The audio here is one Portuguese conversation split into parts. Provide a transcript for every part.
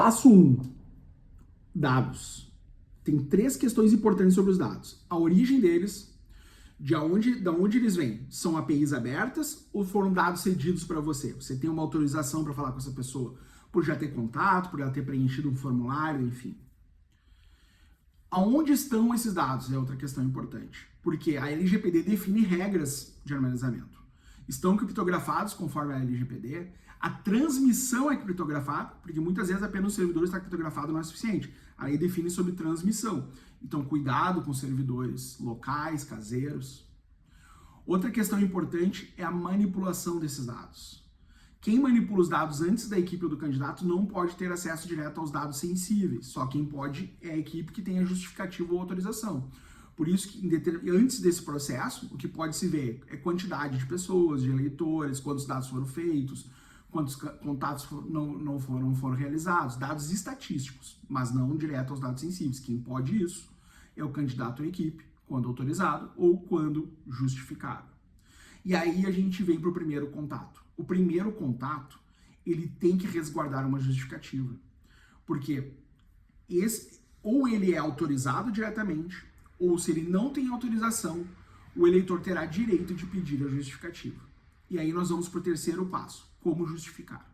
Passo 1. Dados. Tem 3 questões importantes sobre os dados. A origem deles, da onde eles vêm. São APIs abertas ou foram dados cedidos para você? Você tem uma autorização para falar com essa pessoa por já ter contato, por ela ter preenchido um formulário, enfim. Aonde estão esses dados? É outra questão importante. Porque a LGPD define regras de armazenamento. Estão criptografados conforme a LGPD. A transmissão é criptografada, porque muitas vezes apenas o servidor está criptografado não é suficiente. A lei define sobre transmissão. Então, cuidado com servidores locais, caseiros. Outra questão importante é a manipulação desses dados. Quem manipula os dados antes da equipe ou do candidato não pode ter acesso direto aos dados sensíveis. Só quem pode é a equipe que tem a justificativa ou autorização. Por isso que antes desse processo, o que pode se ver é quantidade de pessoas, de eleitores, quantos dados foram feitos, quantos contatos não foram realizados, dados estatísticos, mas não direto aos dados sensíveis. Quem pode isso é o candidato ou a equipe, quando autorizado ou quando justificado. E aí a gente vem para o primeiro contato. O primeiro contato, ele tem que resguardar uma justificativa, porque ou ele é autorizado diretamente, ou se ele não tem autorização, o eleitor terá direito de pedir a justificativa. E aí nós vamos para o terceiro passo, como justificar.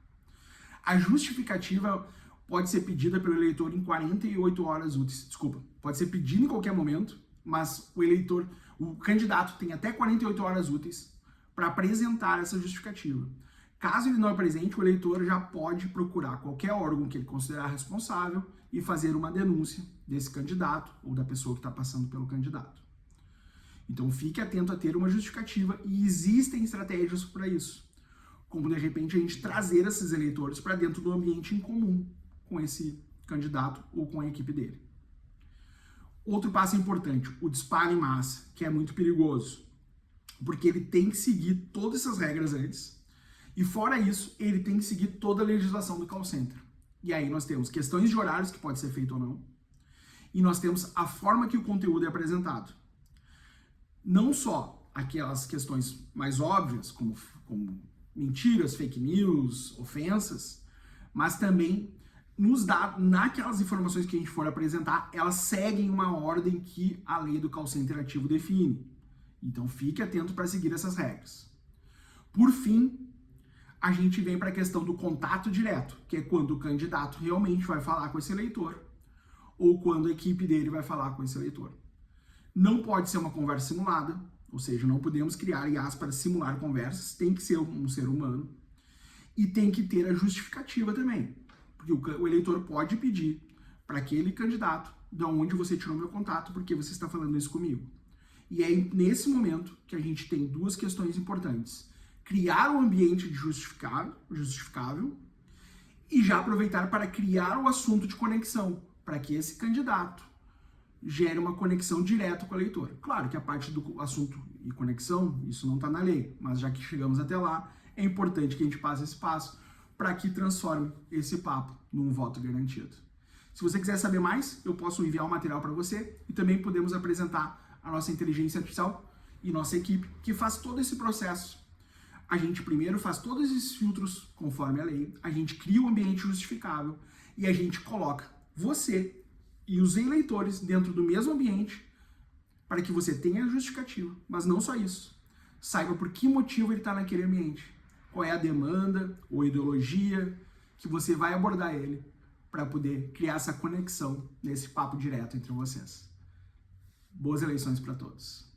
A justificativa pode ser pedida pelo eleitor em 48 horas úteis. Desculpa, pode ser pedida em qualquer momento, mas o candidato tem até 48 horas úteis para apresentar essa justificativa. Caso ele não apresente, o eleitor já pode procurar qualquer órgão que ele considerar responsável e fazer uma denúncia desse candidato ou da pessoa que está passando pelo candidato. Então fique atento a ter uma justificativa e existem estratégias para isso. Como de repente a gente trazer esses eleitores para dentro do ambiente em comum com esse candidato ou com a equipe dele. Outro passo importante, o disparo em massa, que é muito perigoso, porque ele tem que seguir todas essas regras antes, e fora isso, ele tem que seguir toda a legislação do call center. E aí nós temos questões de horários que pode ser feito ou não, e nós temos a forma que o conteúdo é apresentado. Não só aquelas questões mais óbvias, como mentiras, fake news, ofensas, mas também naquelas informações que a gente for apresentar, elas seguem uma ordem que a lei do call center ativo define. Então fique atento para seguir essas regras. Por fim, a gente vem para a questão do contato direto, que é quando o candidato realmente vai falar com esse eleitor, ou quando a equipe dele vai falar com esse eleitor. Não pode ser uma conversa simulada, ou seja, não podemos criar IAs para simular conversas, tem que ser um ser humano, e tem que ter a justificativa também, porque o eleitor pode pedir para aquele candidato de onde você tirou meu contato, porque você está falando isso comigo. E é nesse momento que a gente tem 2 questões importantes. Criar um ambiente de justificável e já aproveitar para criar o assunto de conexão, para que esse candidato gere uma conexão direta com o eleitor. Claro que a parte do assunto e conexão, isso não está na lei, mas já que chegamos até lá, é importante que a gente passe esse passo para que transforme esse papo num voto garantido. Se você quiser saber mais, eu posso enviar um material para você e também podemos apresentar a nossa inteligência artificial e nossa equipe que faz todo esse processo. A gente primeiro faz todos esses filtros conforme a lei, a gente cria um ambiente justificável e a gente coloca você e os eleitores dentro do mesmo ambiente para que você tenha a justificativa, mas não só isso. Saiba por que motivo ele está naquele ambiente, qual é a demanda ou ideologia que você vai abordar ele para poder criar essa conexão nesse papo direto entre vocês. Boas eleições para todos.